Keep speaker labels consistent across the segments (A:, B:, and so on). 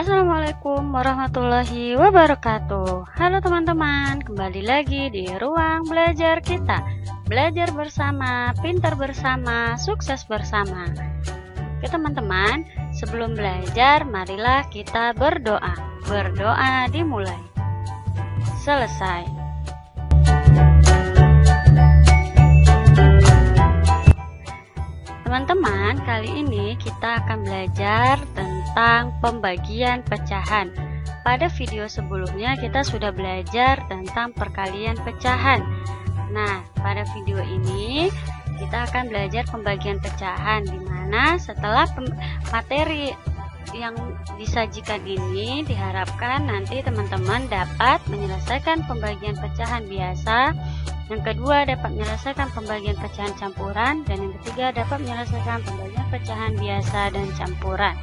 A: Assalamualaikum warahmatullahi wabarakatuh. Halo teman-teman, kembali lagi di ruang belajar kita. Belajar bersama, pintar bersama, sukses bersama. Oke teman-teman, sebelum belajar marilah kita berdoa. Berdoa dimulai. Selesai. Teman-teman, kali ini kita akan belajar tentang pembagian pecahan. Pada video sebelumnya kita sudah belajar tentang perkalian pecahan. Nah, pada video ini kita akan belajar pembagian pecahan, di mana setelah materi yang disajikan ini diharapkan nanti teman-teman dapat menyelesaikan pembagian pecahan biasa. Yang kedua dapat menyelesaikan pembagian pecahan campuran, dan yang ketiga dapat menyelesaikan pembagian pecahan biasa dan campuran.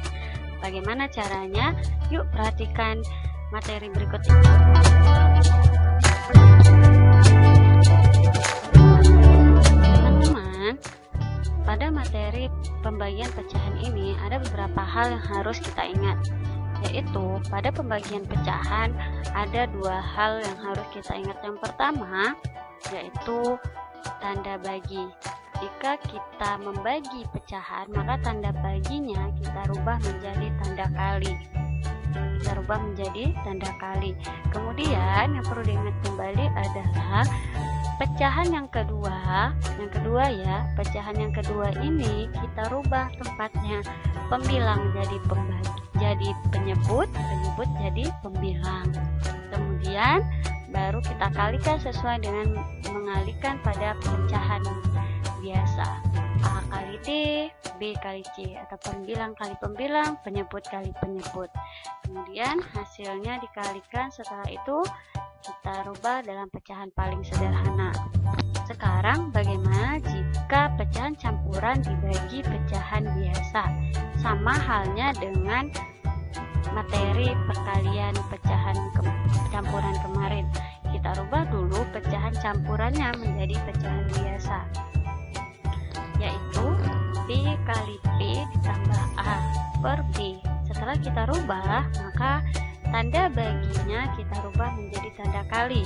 A: Bagaimana caranya? Yuk perhatikan materi berikut ini. Teman-teman, pada materi pembagian pecahan ini ada beberapa hal yang harus kita ingat, yaitu pada pembagian pecahan ada dua hal yang harus kita ingat. Yang pertama yaitu tanda bagi. Jika kita membagi pecahan, maka tanda baginya kita rubah menjadi tanda kali. Kemudian yang perlu diingat kembali adalah pecahan yang kedua ya, pecahan yang kedua ini kita rubah tempatnya. Pembilang jadi pembagi, jadi penyebut jadi pembilang. Kemudian baru kita kalikan sesuai dengan mengalikan pada pecahan biasa. A kali D, B kali C, atau pembilang kali pembilang, penyebut kali penyebut. Kemudian hasilnya dikalikan, setelah itu kita rubah dalam pecahan paling sederhana. Sekarang bagaimana jika pecahan campuran dibagi pecahan biasa? Sama halnya dengan materi perkalian pecahan campuran kemarin. Kita rubah dulu pecahan campurannya menjadi pecahan biasa, yaitu B kali P ditambah A per B. Setelah kita rubah, maka tanda baginya kita rubah menjadi tanda kali.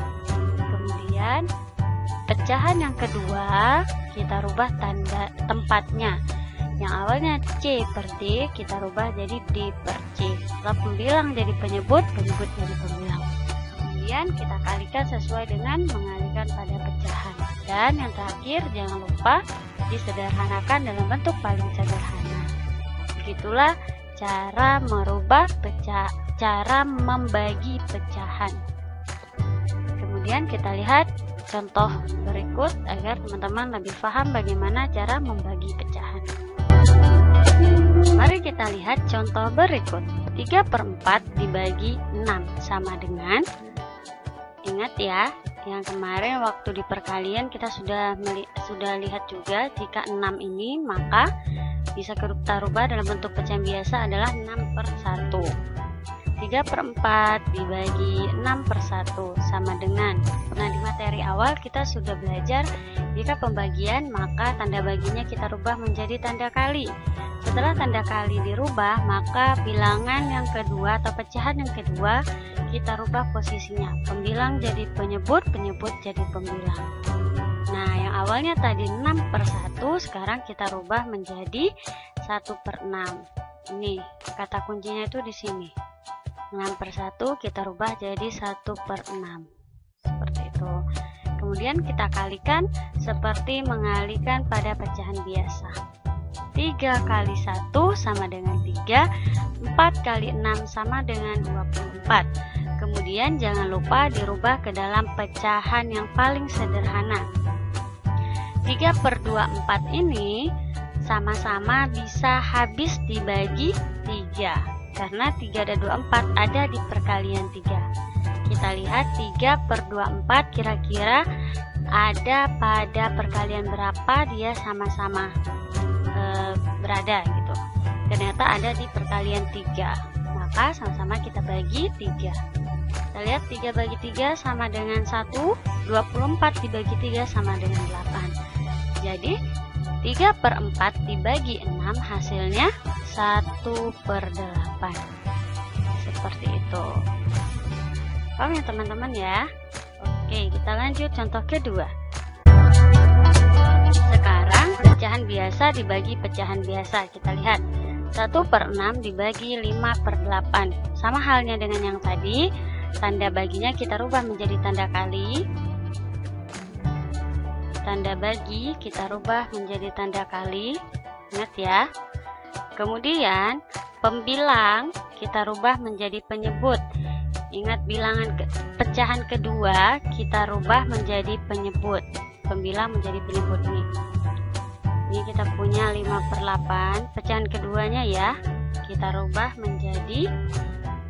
A: Kemudian pecahan yang kedua kita rubah tanda tempatnya. Yang awalnya C per D kita rubah jadi D per C. Setelah pembilang jadi penyebut jadi pembilang. Kemudian kita kalikan sesuai dengan mengalikan pada pecahan. Dan yang terakhir jangan lupa disederhanakan dalam bentuk paling sederhana. Begitulah cara membagi pecahan. Kemudian kita lihat contoh berikut agar teman-teman lebih paham bagaimana cara membagi pecahan. Mari kita lihat contoh berikut. 3/4 dibagi 6 sama dengan, ingat ya, yang kemarin waktu di perkalian kita sudah lihat juga, jika 6 ini maka bisa kita rubah dalam bentuk pecahan biasa adalah 6/1. 3/4 dibagi 6/1 sama dengan, pernah di materi awal kita sudah belajar, jika pembagian maka tanda baginya kita rubah menjadi tanda kali. Setelah tanda kali dirubah, maka bilangan yang kedua atau pecahan yang kedua kita rubah posisinya. Pembilang jadi penyebut jadi pembilang. Nah, yang awalnya tadi 6/1, sekarang kita rubah menjadi 1/6. Ini kata kuncinya itu di sini. 6/1 kita rubah jadi 1/6. Seperti itu. Kemudian kita kalikan seperti mengalikan pada pecahan biasa. 3 kali 1 sama dengan 3, 4 kali 6 sama dengan 24. Kemudian jangan lupa dirubah ke dalam pecahan yang paling sederhana. 3/24 ini sama-sama bisa habis dibagi 3, karena 3 dan 24 ada di perkalian 3. Kita lihat 3/24 kira-kira ada pada perkalian berapa dia sama-sama berada gitu. Ternyata ada di perkalian 3, maka sama-sama kita bagi 3. Kita lihat 3 bagi 3 sama dengan 1, 24 dibagi 3 sama dengan 8. Jadi 3/4 dibagi 6 hasilnya 1/8. seperti itu. Paham ya teman-teman ya? Oke, kita lanjut contoh kedua. Sekarang pecahan biasa dibagi pecahan biasa. Kita lihat 1/6 dibagi 5/8. Sama halnya dengan yang tadi, tanda baginya kita rubah menjadi tanda kali. Tanda bagi kita rubah menjadi tanda kali. Ingat ya. Kemudian pembilang kita rubah menjadi penyebut. Ingat bilangan pecahan kedua kita rubah menjadi penyebut. Pembilang menjadi penyebut nih. Ini kita punya 5/8. Pecahan keduanya ya, kita rubah menjadi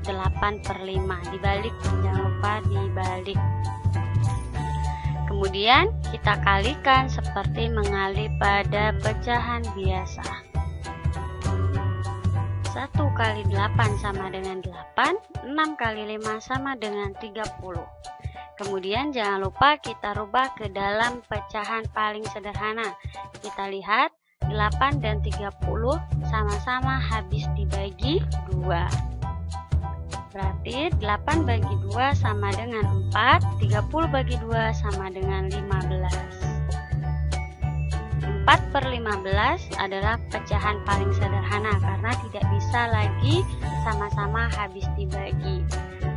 A: 8/5. Dibalik, jangan lupa dibalik. Kemudian kita kalikan seperti mengali pada pecahan biasa. 1 kali 8 sama dengan 8, 6 kali 5 sama dengan 30. Kemudian jangan lupa kita rubah ke dalam pecahan paling sederhana. Kita lihat 8 dan 30 sama-sama habis dibagi 2. Berarti 8 bagi 2 sama dengan 4, 30 bagi 2 sama dengan 15. 4/15 adalah pecahan paling sederhana karena tidak bisa lagi sama-sama habis dibagi.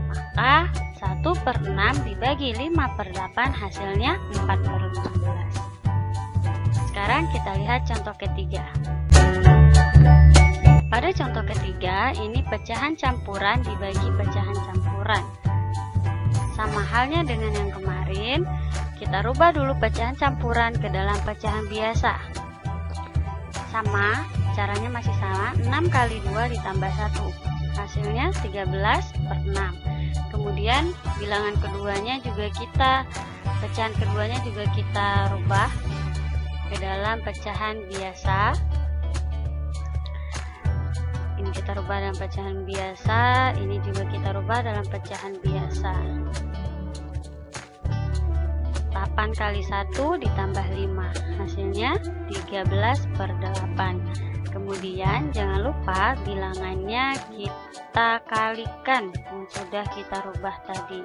A: Maka 1/6 dibagi 5/8 hasilnya 4/15. Sekarang kita lihat contoh ketiga. Pada contoh ketiga, ini pecahan campuran dibagi pecahan campuran. Sama halnya dengan yang kemarin, kita rubah dulu pecahan campuran ke dalam pecahan biasa. Sama, caranya masih sama, 6 kali 2 ditambah 1. Hasilnya 13/6. Kemudian bilangan keduanya juga pecahan keduanya juga kita rubah ke dalam pecahan biasa. Ini kita rubah dalam pecahan biasa, ini juga kita rubah dalam pecahan biasa. 8 kali 1 ditambah 5, hasilnya 13/8. Kemudian jangan lupa bilangannya kita kalikan yang sudah kita rubah tadi.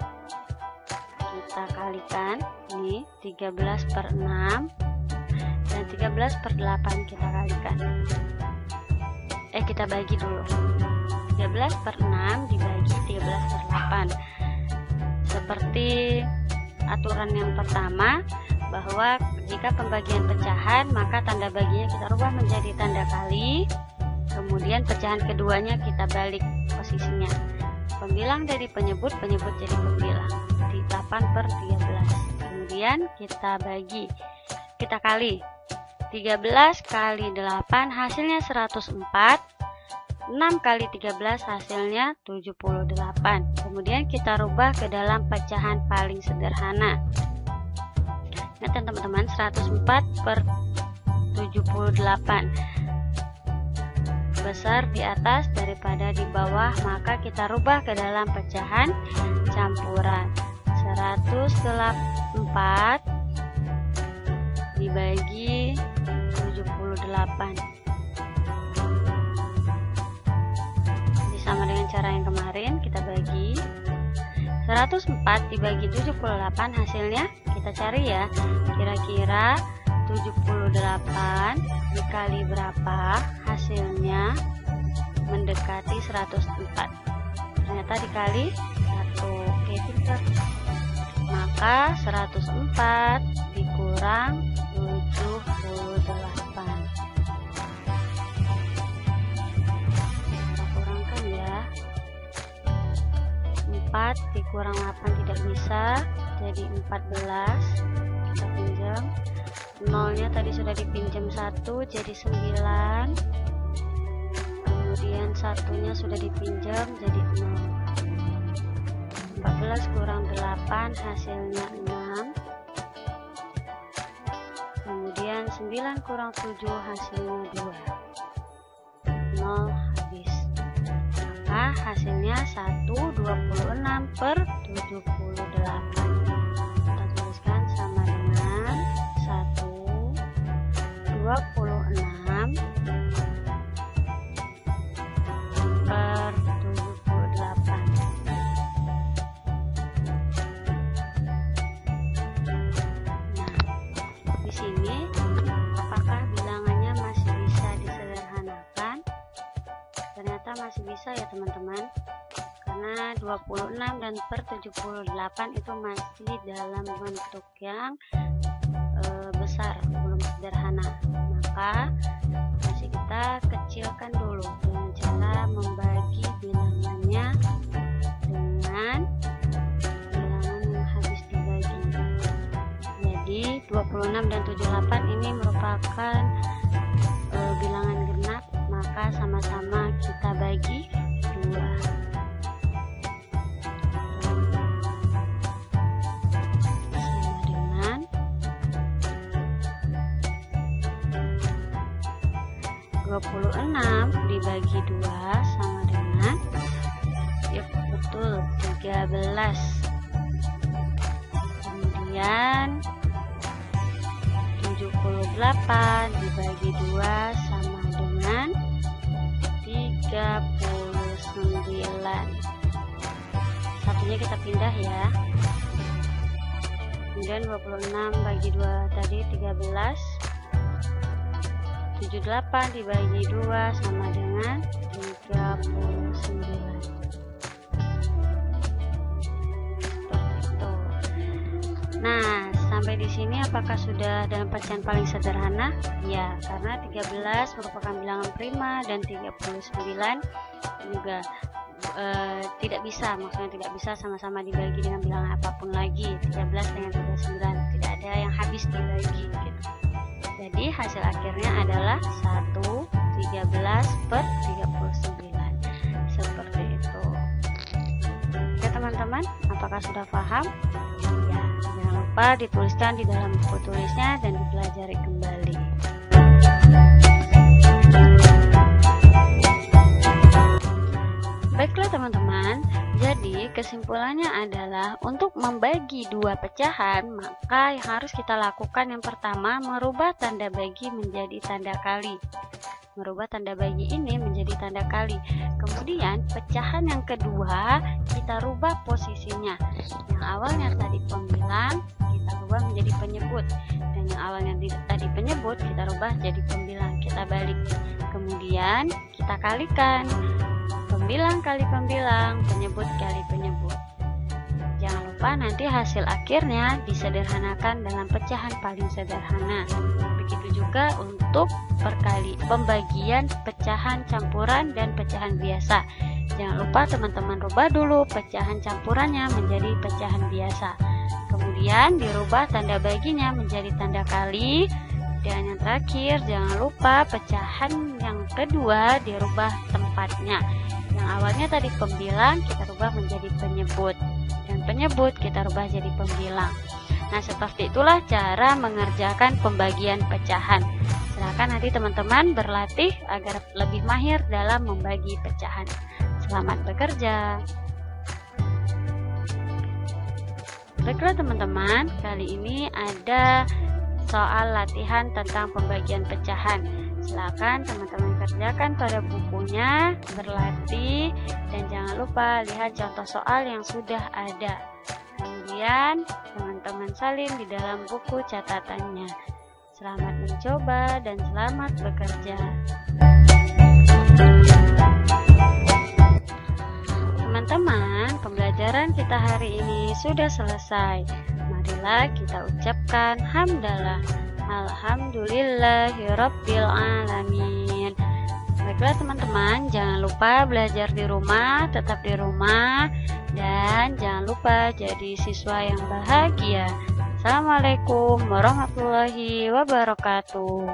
A: Kita kalikan, ini 13/6 dan 13/8 kita kalikan. Kita bagi dulu. 13/6 dibagi 13/8. Seperti aturan yang pertama, bahwa jika pembagian pecahan maka tanda baginya kita rubah menjadi tanda kali. Kemudian pecahan keduanya kita balik posisinya. Pembilang dari penyebut jadi pembilang. Di 8/13. Kemudian kita bagi. Kita kali. 13 kali 8 hasilnya 104. 6 kali 13 hasilnya 78. Kemudian kita rubah ke dalam pecahan paling sederhana. Ingat teman-teman, 104/78. Besar di atas daripada di bawah, maka kita rubah ke dalam pecahan campuran. 104 dibagi 78. Sama dengan cara yang kemarin, kita bagi 104 dibagi 78, hasilnya kita cari ya, kira-kira 78 dikali berapa, hasilnya mendekati 104. Ternyata dikali 1. Oke, pintar. Maka 104 dikurang 78. 4 dikurang 8 tidak bisa, jadi 14. Kita pinjam, nolnya tadi sudah dipinjam 1, jadi 9. Kemudian satunya sudah dipinjam, jadi 0. 14 kurang 8 hasilnya 6. Kemudian 9 kurang 7 hasilnya 2. 0 habis. Maka hasilnya 1/26/78. Kita tuliskan sama dengan 1/26/78. selesai ya teman-teman, karena 26 dan per 78 itu masih dalam bentuk yang besar, belum sederhana. Maka masih kita kecilkan dulu dengan cara membagi bilangannya dengan bilangan yang habis dibagi. Jadi 26 dan 78 ini merupakan bilangan genap, maka sama-sama kita bagi 2. Sama dengan 26 dibagi 2 sama dengan, ya betul, 13. Kemudian 78 dibagi 2 sama dengan 39. Satunya kita pindah ya. Kemudian 26 bagi 2 tadi 13. 78 dibagi 2 sama dengan 39. Seperti itu. Nah, sampai di sini apakah sudah dalam pecahan paling sederhana? Ya, karena 13 merupakan bilangan prima dan 39 juga tidak bisa, maksudnya tidak bisa sama-sama dibagi dengan bilangan apapun lagi. 13 dengan 39 tidak ada yang habis dibagi gitu. Jadi hasil akhirnya adalah 13 per 39. Seperti itu. Oke teman-teman, apakah sudah paham? Ya, jangan lupa dituliskan di dalam buku tulisnya dan dipelajari kembali. Baiklah teman-teman, jadi kesimpulannya adalah untuk membagi 2 pecahan, maka yang harus kita lakukan yang pertama merubah tanda bagi menjadi tanda kali. Merubah tanda bagi ini menjadi tanda kali. Kemudian pecahan yang kedua kita rubah posisinya. Yang awalnya tadi pembilang kita rubah menjadi penyebut, dan yang awalnya tadi penyebut kita rubah jadi pembilang, kita balik. Kemudian kita kalikan. Pembilang kali pembilang, penyebut kali penyebut. Jangan lupa nanti hasil akhirnya disederhanakan dalam pecahan paling sederhana. Begitu juga untuk pembagian pecahan campuran dan pecahan biasa. Jangan lupa teman-teman rubah dulu pecahan campurannya menjadi pecahan biasa. Kemudian dirubah tanda baginya menjadi tanda kali. Dan yang terakhir, jangan lupa pecahan yang kedua dirubah tempatnya. Yang awalnya tadi pembilang kita rubah menjadi penyebut, dan penyebut kita rubah jadi pembilang. Nah, seperti itulah cara mengerjakan pembagian pecahan. Silakan nanti teman-teman berlatih agar lebih mahir dalam membagi pecahan. Selamat bekerja. Baiklah teman-teman, kali ini ada soal latihan tentang pembagian pecahan. Silakan teman-teman kerjakan pada bukunya, berlatih, dan jangan lupa lihat contoh soal yang sudah ada. Kemudian teman-teman salin di dalam buku catatannya. Selamat mencoba dan selamat bekerja. Teman-teman, pembelajaran kita hari ini sudah selesai. Marilah kita ucapkan hamdalah. Alhamdulillahirabbil alamin. Baiklah teman-teman, jangan lupa belajar di rumah, tetap di rumah, dan jangan lupa jadi siswa yang bahagia. Assalamualaikum warahmatullahi wabarakatuh.